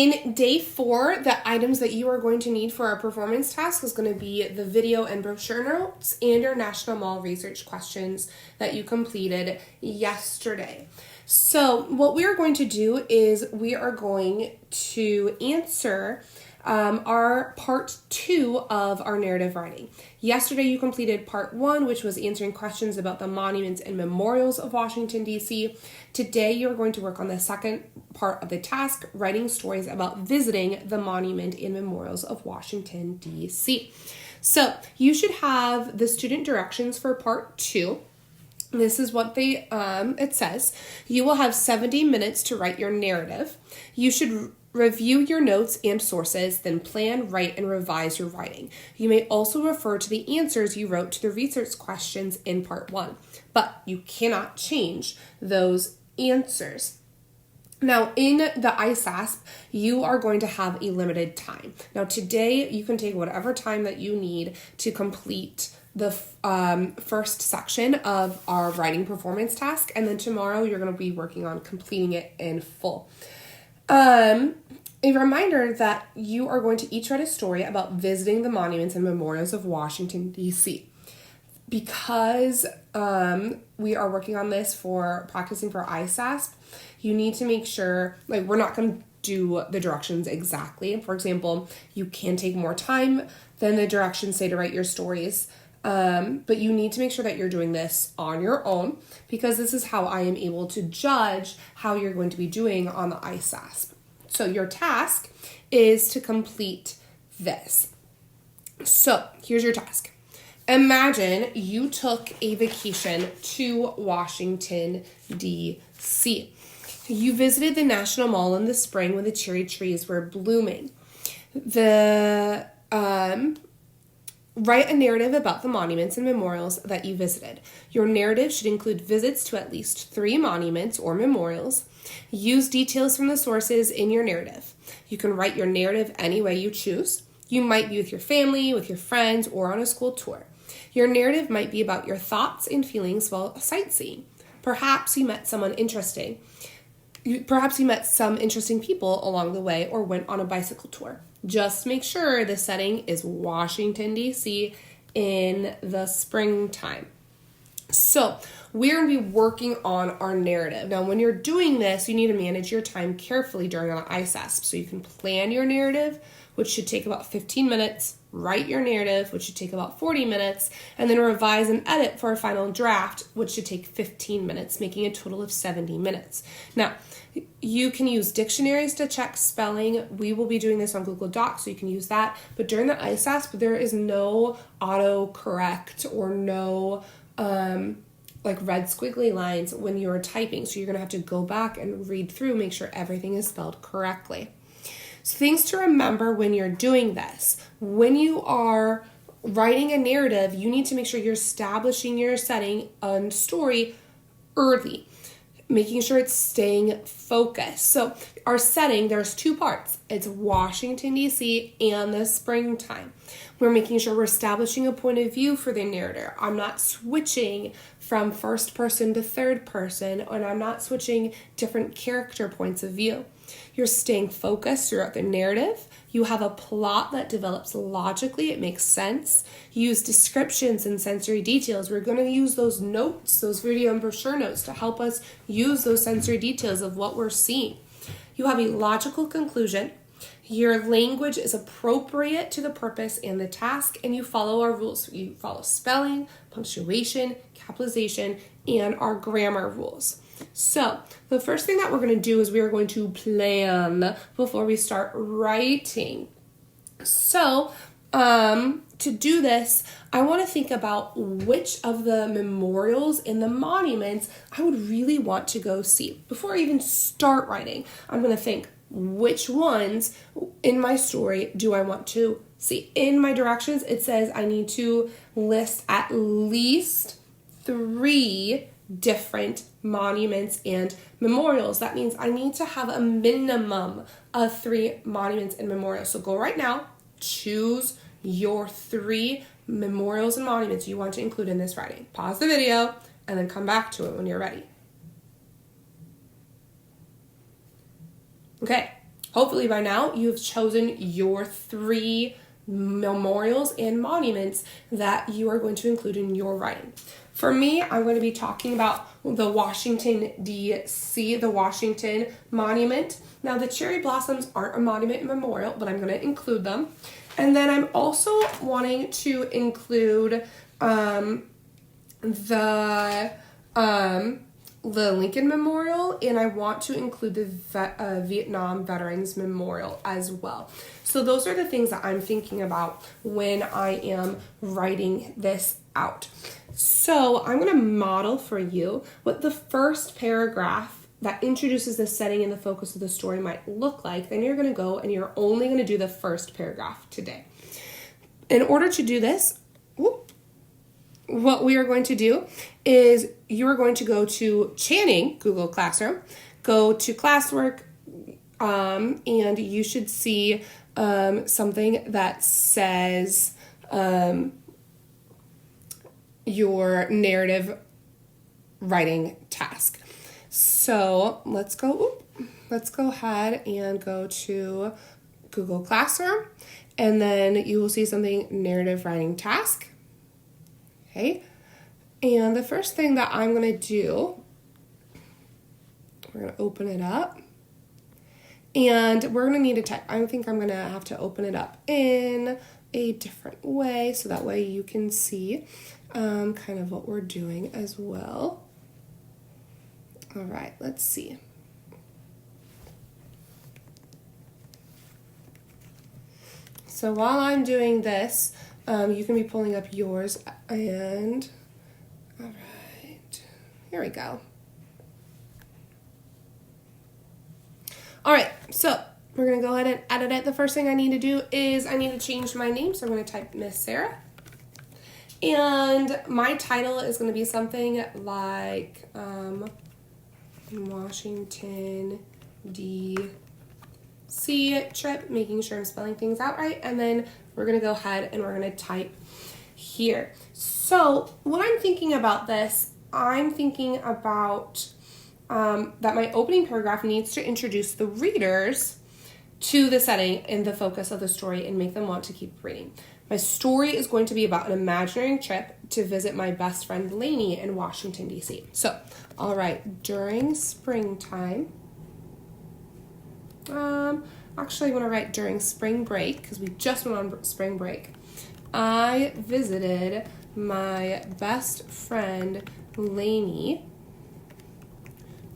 In day 4, the items that you are going to need for our performance task is going to be the video and brochure notes and your National Mall research questions that you completed yesterday. So what we are going to do is we are going to answer our part 2 of our narrative writing. Yesterday you completed part 1, which was answering questions about the monuments and memorials of Washington, D.C. Today you're going to work on the second part of the task, writing stories about visiting the monument and memorials of Washington, D.C. So you should have the student directions for part 2. This is what it says. You will have 70 minutes to write your narrative. You should review your notes and sources, then plan, write, and revise your writing. You may also refer to the answers you wrote to the research questions in part 1, but you cannot change those answers. Now, in the ISASP, you are going to have a limited time. Now, today, you can take whatever time that you need to complete the first section of our writing performance task, and then tomorrow, you're going to be working on completing it in full. A reminder that you are going to each write a story about visiting the monuments and memorials of Washington, D.C. Because we are working on this for practicing for ISASP, you need to make sure, we're not going to do the directions exactly. For example, you can take more time than the directions say to write your stories, but you need to make sure that you're doing this on your own, because this is how I am able to judge how you're going to be doing on the ISASP. So your task is to complete this. So here's your task. Imagine you took a vacation to Washington, D.C. You visited the National Mall in the spring when the cherry trees were blooming. Write a narrative about the monuments and memorials that you visited. Your narrative should include visits to at least 3 monuments or memorials. Use details from the sources in your narrative. You can write your narrative any way you choose. You might be with your family, with your friends, or on a school tour. Your narrative might be about your thoughts and feelings while sightseeing. Perhaps you met someone interesting. Perhaps you met some interesting people along the way or went on a bicycle tour. Just make sure the setting is Washington, D.C. in the springtime. So we're going to be working on our narrative. Now, when you're doing this, you need to manage your time carefully during an ISASP. So you can plan your narrative, which should take about 15 minutes, write your narrative, which should take about 40 minutes, and then revise and edit for a final draft, which should take 15 minutes, making a total of 70 minutes. Now, you can use dictionaries to check spelling. We will be doing this on Google Docs, so you can use that. But during the ISASP, there is no autocorrect or no red squiggly lines when you're typing. So you're going to have to go back and read through, make sure everything is spelled correctly. So things to remember when you're doing this. When you are writing a narrative, you need to make sure you're establishing your setting and story early, making sure it's staying focused. So our setting, there's 2 parts. It's Washington, D.C. and the springtime. We're making sure we're establishing a point of view for the narrator. I'm not switching from first person to third person, and I'm not switching different character points of view. You're staying focused throughout the narrative. You have a plot that develops logically. It makes sense. You use descriptions and sensory details. We're going to use those notes, those video and brochure notes, to help us use those sensory details of what we're seeing. You have a logical conclusion. Your language is appropriate to the purpose and the task, and you follow our rules. You follow spelling, punctuation, capitalization, and our grammar rules. So the first thing that we're going to do is we are going to plan before we start writing. So to do this, I want to think about which of the memorials and the monuments I would really want to go see. Before I even start writing, I'm going to think, which ones in my story do I want to see? In my directions, it says I need to list at least 3 different monuments and memorials. That means I need to have a minimum of 3 monuments and memorials. So go right now, choose your 3 memorials and monuments you want to include in this writing. Pause the video and then come back to it when you're ready. Okay, Hopefully by now you've chosen your 3 memorials and monuments that you are going to include in your writing. For me, I'm going to be talking about the Washington, D.C., the Washington Monument. Now, the cherry blossoms aren't a monument and memorial, but I'm going to include them. And then I'm also wanting to include the Lincoln Memorial, and I want to include the Vietnam Veterans Memorial as well. So those are the things that I'm thinking about when I am writing this out. So I'm going to model for you what the first paragraph that introduces the setting and the focus of the story might look like. Then you're going to go and you're only going to do the first paragraph today. In order to do this, what we are going to do is you are going to go to Channing Google Classroom, go to classwork, and you should see something that says your narrative writing task. So let's go ahead and go to Google Classroom, and then you will see something narrative writing task. Okay, and the first thing that I'm going to do, we're going to open it up, and we're going to need to type. I think I'm going to have to open it up in a different way, so that way you can see kind of what we're doing as well. All right, let's see. So while I'm doing this, you can be pulling up yours, and all right, here we go. All right, so we're gonna go ahead and edit it. The first thing I need to do is I need to change my name, so I'm gonna type Miss Sarah, and my title is gonna be something like Washington, D.C. trip, making sure I'm spelling things out right, and then we're going to go ahead and we're going to type here. So when I'm thinking about this, I'm thinking about that my opening paragraph needs to introduce the readers to the setting and the focus of the story and make them want to keep reading. My story is going to be about an imaginary trip to visit my best friend Lainey in Washington, D.C. So, all right, during springtime, actually I want to write during spring break because we just went on spring break. I visited my best friend Lainey,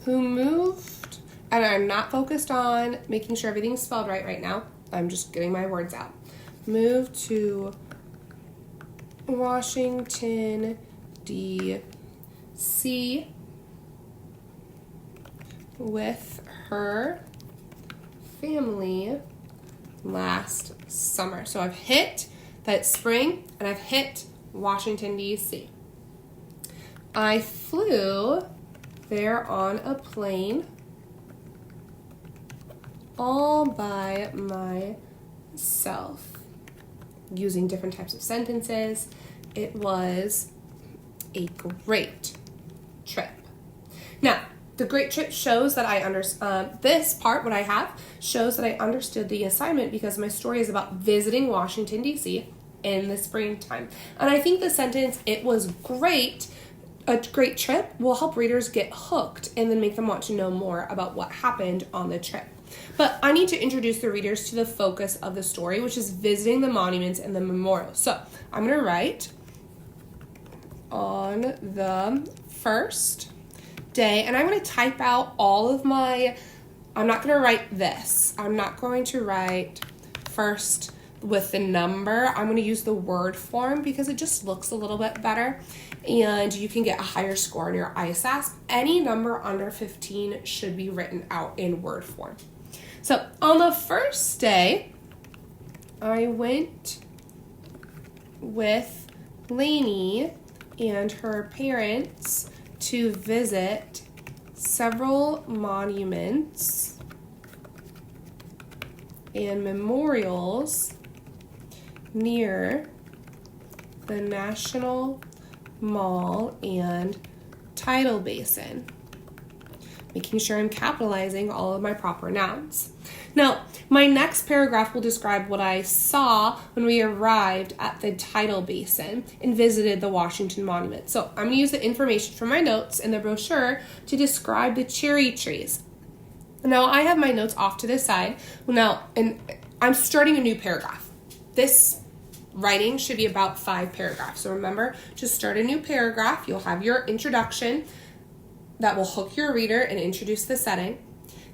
who moved, and I'm not focused on making sure everything's spelled right now. I'm just getting my words out. Moved to Washington, D.C. with her family last summer. So I've hit that spring and I've hit Washington, D.C. I flew there on a plane all by myself using different types of sentences. It was a great trip. Now, the great trip shows that I understand this part, what I have, shows that I understood the assignment because my story is about visiting Washington, D.C. in the springtime. And I think the sentence, it was great, a great trip, will help readers get hooked and then make them want to know more about what happened on the trip. But I need to introduce the readers to the focus of the story, which is visiting the monuments and the memorials. So I'm going to write on the first day, and I'm going to type out all of my, I'm not going to write this. I'm not going to write first with the number. I'm going to use the word form because it just looks a little bit better, and you can get a higher score on your ISASP. Any number under 15 should be written out in word form. So on the first day, I went with Lainey and her parents to visit several monuments and memorials near the National Mall and Tidal Basin, making sure I'm capitalizing all of my proper nouns. Now, my next paragraph will describe what I saw when we arrived at the tidal basin and visited the Washington Monument. So I'm going to use the information from my notes in the brochure to describe the cherry trees. Now, I have my notes off to the side. Now, and I'm starting a new paragraph. This writing should be about 5 paragraphs. So remember, to start a new paragraph, you'll have your introduction that will hook your reader and introduce the setting.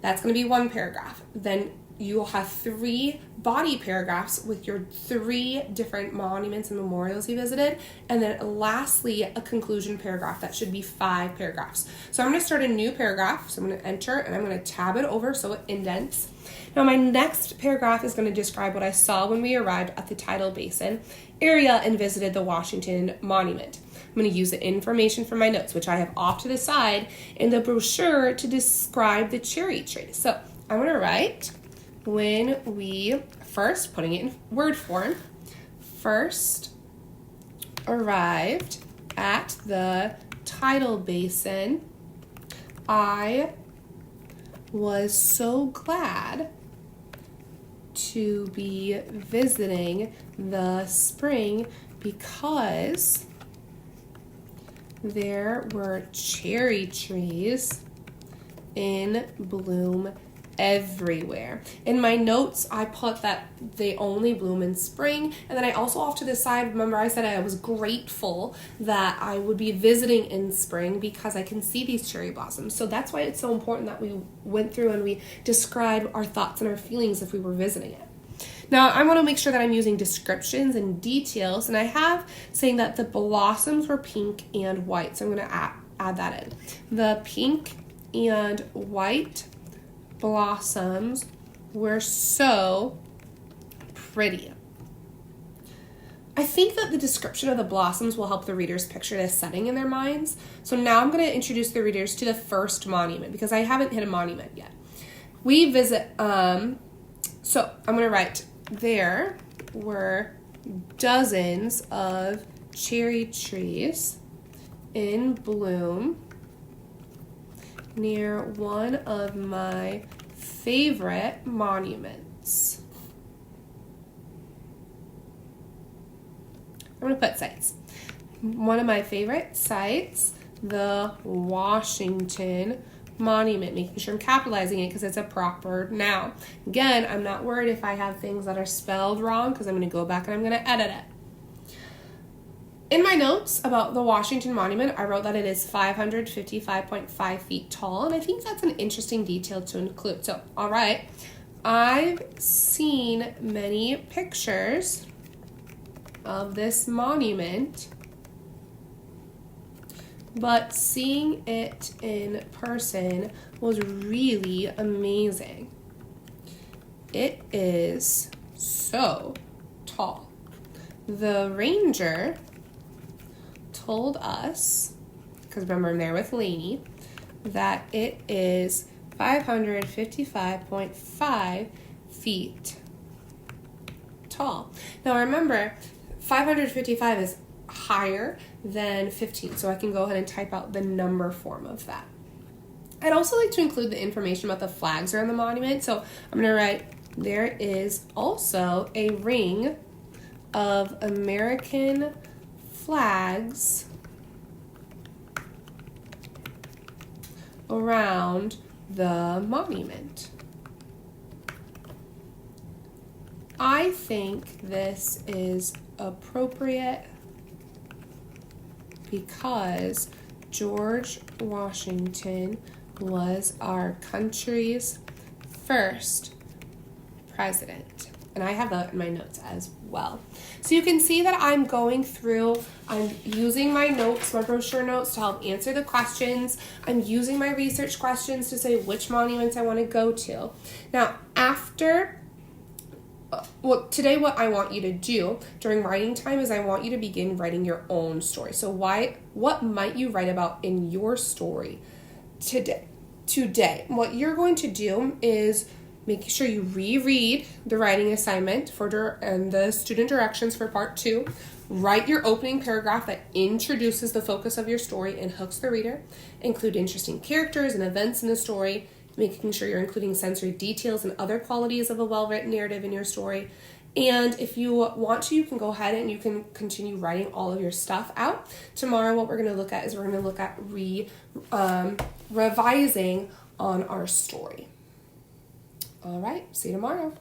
That's going to be 1 paragraph. Then you will have 3 body paragraphs with your 3 different monuments and memorials you visited. And then lastly, a conclusion paragraph. That should be 5 paragraphs. So I'm going to start a new paragraph. So I'm going to enter and I'm going to tab it over so it indents. Now my next paragraph is going to describe what I saw when we arrived at the tidal basin area and visited the Washington Monument. I'm going to use the information from my notes, which I have off to the side in the brochure, to describe the cherry tree. So I'm going to write, when we first, putting it in word form, first arrived at the tidal basin, I was so glad to be visiting the spring because there were cherry trees in bloom everywhere. In my notes, I put that they only bloom in spring, and then I also off to the side, remember I said I was grateful that I would be visiting in spring because I can see these cherry blossoms. So that's why it's so important that we went through and we described our thoughts and our feelings if we were visiting it. Now, I want to make sure that I'm using descriptions and details, and I have saying that the blossoms were pink and white, so I'm going to add that in. The pink and white blossoms were so pretty. I think that the description of the blossoms will help the readers picture this setting in their minds. So now I'm going to introduce the readers to the first monument because I haven't hit a monument yet. We visit, so I'm going to write, there were dozens of cherry trees in bloom near one of my favorite monuments. I'm going to put sites. One of my favorite sites, the Washington Monument, making sure I'm capitalizing it because it's a proper noun. Again, I'm not worried if I have things that are spelled wrong because I'm going to go back and I'm going to edit it. In my notes about the Washington Monument, I wrote that it is 555.5 feet tall, and I think that's an interesting detail to include. So, all right, I've seen many pictures of this monument, but seeing it in person was really amazing. It is so tall. The ranger told us, because remember I'm there with Lainey, that it is 555.5 feet tall. Now remember, 555 is higher than 15, so I can go ahead and type out the number form of that. I'd also like to include the information about the flags around the monument, so I'm going to write, there is also a ring of American flags around the monument. I think this is appropriate because George Washington was our country's first president. And I have that in my notes as well. So you can see that I'm going through, I'm using my notes, my brochure notes to help answer the questions. I'm using my research questions to say which monuments I want to go to. Now, today what I want you to do during writing time is I want you to begin writing your own story. So what might you write about in your story today? What you're going to do is make sure you reread the writing assignment and the student directions for part 2. Write your opening paragraph that introduces the focus of your story and hooks the reader. Include interesting characters and events in the story. making sure you're including sensory details and other qualities of a well-written narrative in your story. And if you want to, you can go ahead and you can continue writing all of your stuff out. Tomorrow, what we're going to look at is we're going to look at revising on our story. All right, see you tomorrow.